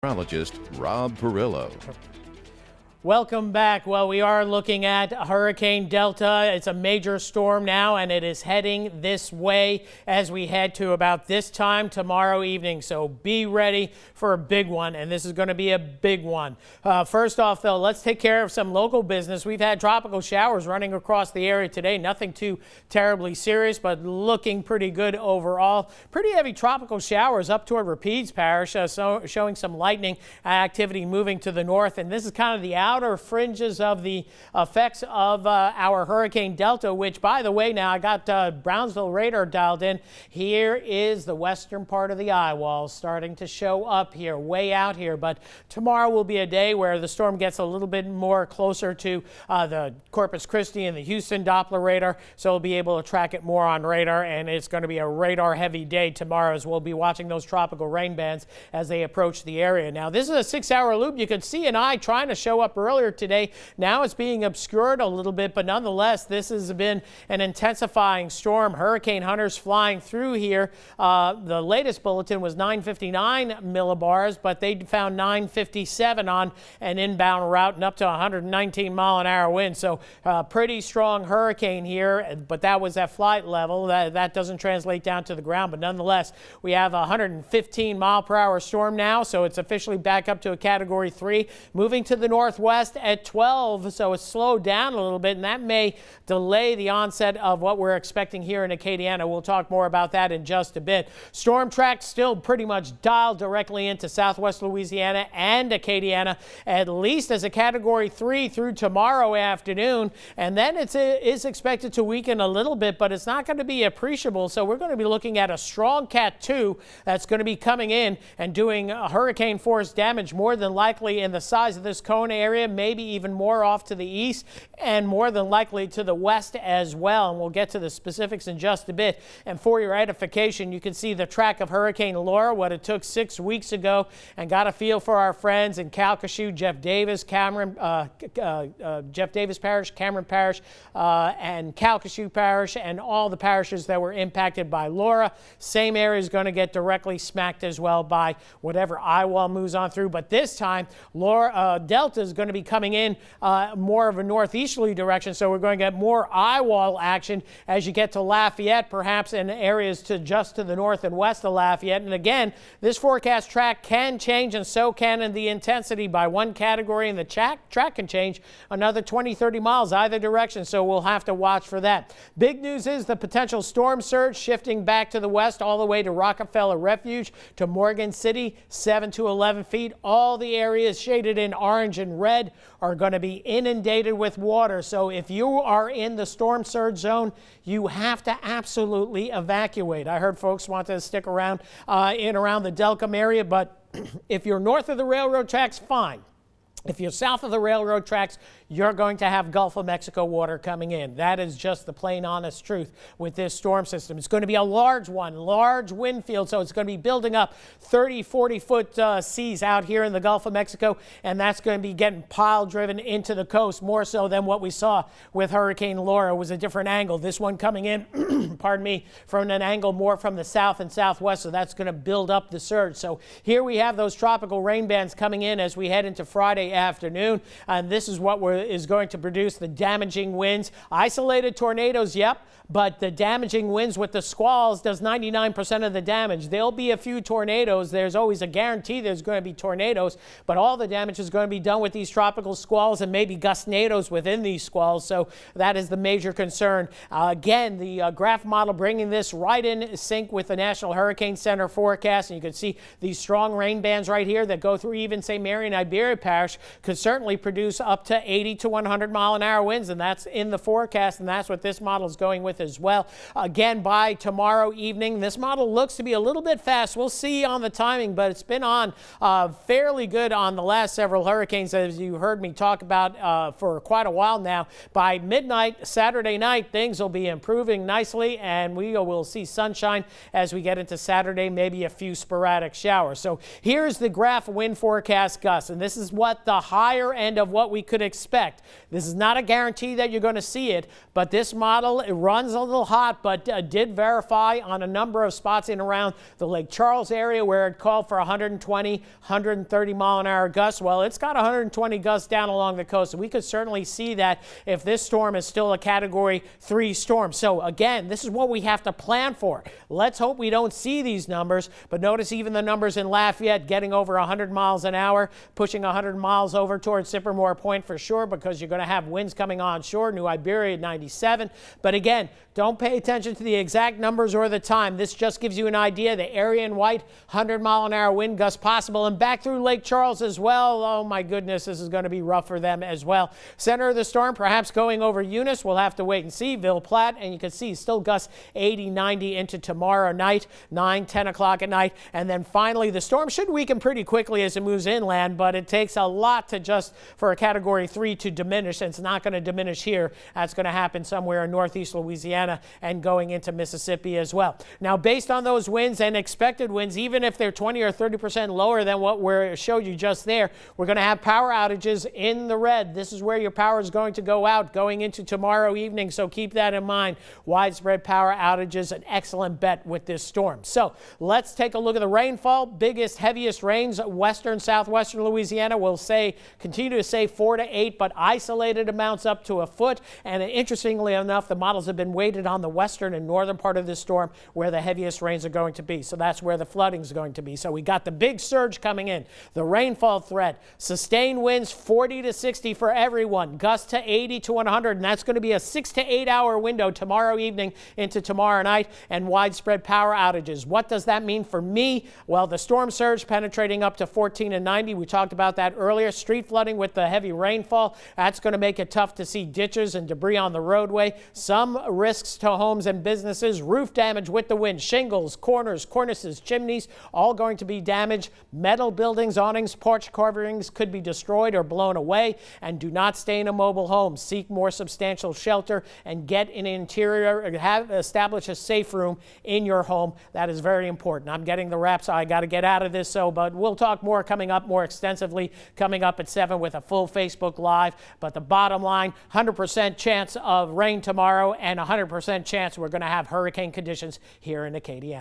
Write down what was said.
Meteorologist Rob Perillo. Welcome back. Well, we are looking at Hurricane Delta. It's a major storm now, and it is heading this way as we head to about this time tomorrow evening. So be ready for a big one, and this is going to be a big one. First off, though, let's take care of some local business. We've had tropical showers running across the area today. Nothing too terribly serious, but looking pretty good overall. Pretty heavy tropical showers up toward Rapides Parish, showing some lightning activity moving to the north, and this is kind of the outer fringes of the effects of our Hurricane Delta, which, by the way, now I got Brownsville radar dialed in. Here is the western part of the eye wall starting to show up here, way out here. But tomorrow will be a day where the storm gets a little bit more closer to the Corpus Christi and the Houston Doppler radar, so we'll be able to track it more on radar, and it's going to be a radar-heavy day tomorrow as we'll be watching those tropical rain bands as they approach the area. Now, this is a 6-hour loop. You could see an eye trying to show up earlier today. Now it's being obscured a little bit, but nonetheless, this has been an intensifying storm. Hurricane hunters flying through here. The latest bulletin was 959 millibars, but they found 957 on an inbound route and up to 119-mile-an-hour wind. So pretty strong hurricane here, but that was at flight level. That doesn't translate down to the ground, but nonetheless, we have a 115-mile-per-hour storm now, so it's officially back up to a Category 3, moving to the northwest at 12, so it's slowed down a little bit, and that may delay the onset of what we're expecting here in Acadiana. We'll talk more about that in just a bit. Storm track still pretty much dialed directly into southwest Louisiana and Acadiana, at least as a Category 3 through tomorrow afternoon, and then it is expected to weaken a little bit, but it's not going to be appreciable, so we're going to be looking at a strong Cat 2 that's going to be coming in and doing hurricane force damage, more than likely in the size of this cone area, maybe even more off to the east and more than likely to the west as well. And we'll get to the specifics in just a bit. And for your edification, you can see the track of Hurricane Laura, what it took 6 weeks ago, and got a feel for our friends in Calcasieu, Jeff Davis, Jeff Davis Parish, Cameron Parish, and Calcasieu Parish, and all the parishes that were impacted by Laura. Same area is going to get directly smacked as well by whatever eye wall moves on through. But this time, Delta is going to be coming in more of a northeasterly direction, so we're going to get more eye wall action as you get to Lafayette, perhaps in areas just to the north and west of Lafayette. And again, this forecast track can change, and so can the intensity by one category, and the track can change another 20-30 miles either direction, so we'll have to watch for that. Big news is the potential storm surge shifting back to the west all the way to Rockefeller Refuge to Morgan City, 7 to 11 feet. All the areas shaded in orange and red are going to be inundated with water. So if you are in the storm surge zone, you have to absolutely evacuate. I heard folks want to stick around around the Delcom area, but if you're north of the railroad tracks, fine. If you're south of the railroad tracks, you're going to have Gulf of Mexico water coming in. That is just the plain honest truth with this storm system. It's going to be a large one, large wind field, so it's going to be building up 30, 40-foot seas out here in the Gulf of Mexico, and that's going to be getting pile driven into the coast, more so than what we saw with Hurricane Laura. It was a different angle. This one coming in, pardon me, from an angle more from the south and southwest, so that's going to build up the surge. So here we have those tropical rain bands coming in as we head into Friday afternoon, and this is what is going to produce the damaging winds. Isolated tornadoes, yep, but the damaging winds with the squalls does 99% of the damage. There'll be a few tornadoes. There's always a guarantee there's going to be tornadoes, but all the damage is going to be done with these tropical squalls and maybe gustnadoes within these squalls, so that is the major concern. Again, the graph model bringing this right in sync with the National Hurricane Center forecast, and you can see these strong rain bands right here that go through even St. Mary and Iberia Parish could certainly produce up to 80 to 100-mile-an-hour winds, and that's in the forecast, and that's what this model is going with as well. Again, by tomorrow evening, this model looks to be a little bit fast. We'll see on the timing, but it's been on fairly good on the last several hurricanes, as you heard me talk about for quite a while now. By midnight, Saturday night, things will be improving nicely, and we will see sunshine as we get into Saturday, maybe a few sporadic showers. So here's the graph wind forecast, Gus, and this is what the higher end of what we could expect. This is not a guarantee that you're going to see it, but this model, it runs a little hot, but did verify on a number of spots in around the Lake Charles area where it called for 120, 130 mile-an-hour gusts. Well, it's got 120 gusts down along the coast, and we could certainly see that if this storm is still a Category 3 storm. So again, this is what we have to plan for. Let's hope we don't see these numbers, but notice even the numbers in Lafayette getting over 100 miles an hour, pushing 100 miles over towards Sippermore Point for sure, because you're going to have winds coming onshore. New Iberia at 97. But again, don't pay attention to the exact numbers or the time. This just gives you an idea. The area in white, 100 mile an hour wind gusts possible, and back through Lake Charles as well. Oh my goodness, this is going to be rough for them as well. Center of the storm perhaps going over Eunice. We'll have to wait and see. Ville Platte, and you can see still gusts 80, 90 into tomorrow night, 9, 10 o'clock at night. And then finally, the storm should weaken pretty quickly as it moves inland, but it takes a lot to just for a Category 3 to diminish, and it's not going to diminish here. That's going to happen somewhere in northeast Louisiana and going into Mississippi as well. Now, based on those winds and expected winds, even if they're 20 or 30% lower than what we showed you just there, we're going to have power outages in the red. This is where your power is going to go out going into tomorrow evening, so keep that in mind. Widespread power outages, an excellent bet with this storm. So let's take a look at the rainfall. Biggest, heaviest rains, western, southwestern Louisiana will continue to say 4 to 8, but isolated amounts up to a foot. And interestingly enough, the models have been weighted on the western and northern part of this storm where the heaviest rains are going to be. So that's where the flooding is going to be. So we got the big surge coming in, the rainfall threat, sustained winds 40 to 60 for everyone, gusts to 80 to 100, and that's going to be a 6 to 8 hour window tomorrow evening into tomorrow night, and widespread power outages. What does that mean for me? Well, the storm surge penetrating up to 14 and 90. We talked about that earlier. Street flooding with the heavy rainfall. That's going to make it tough to see ditches and debris on the roadway. Some risks to homes and businesses. Roof damage with the wind. Shingles, corners, cornices, chimneys, all going to be damaged. Metal buildings, awnings, porch coverings could be destroyed or blown away. And do not stay in a mobile home. Seek more substantial shelter and get an interior, establish a safe room in your home. That is very important. I'm getting the wraps. I got to get out of this, but we'll talk more coming up more extensively coming up at 7 with a full Facebook Live. But the bottom line, 100% chance of rain tomorrow and 100% chance we're going to have hurricane conditions here in Acadiana.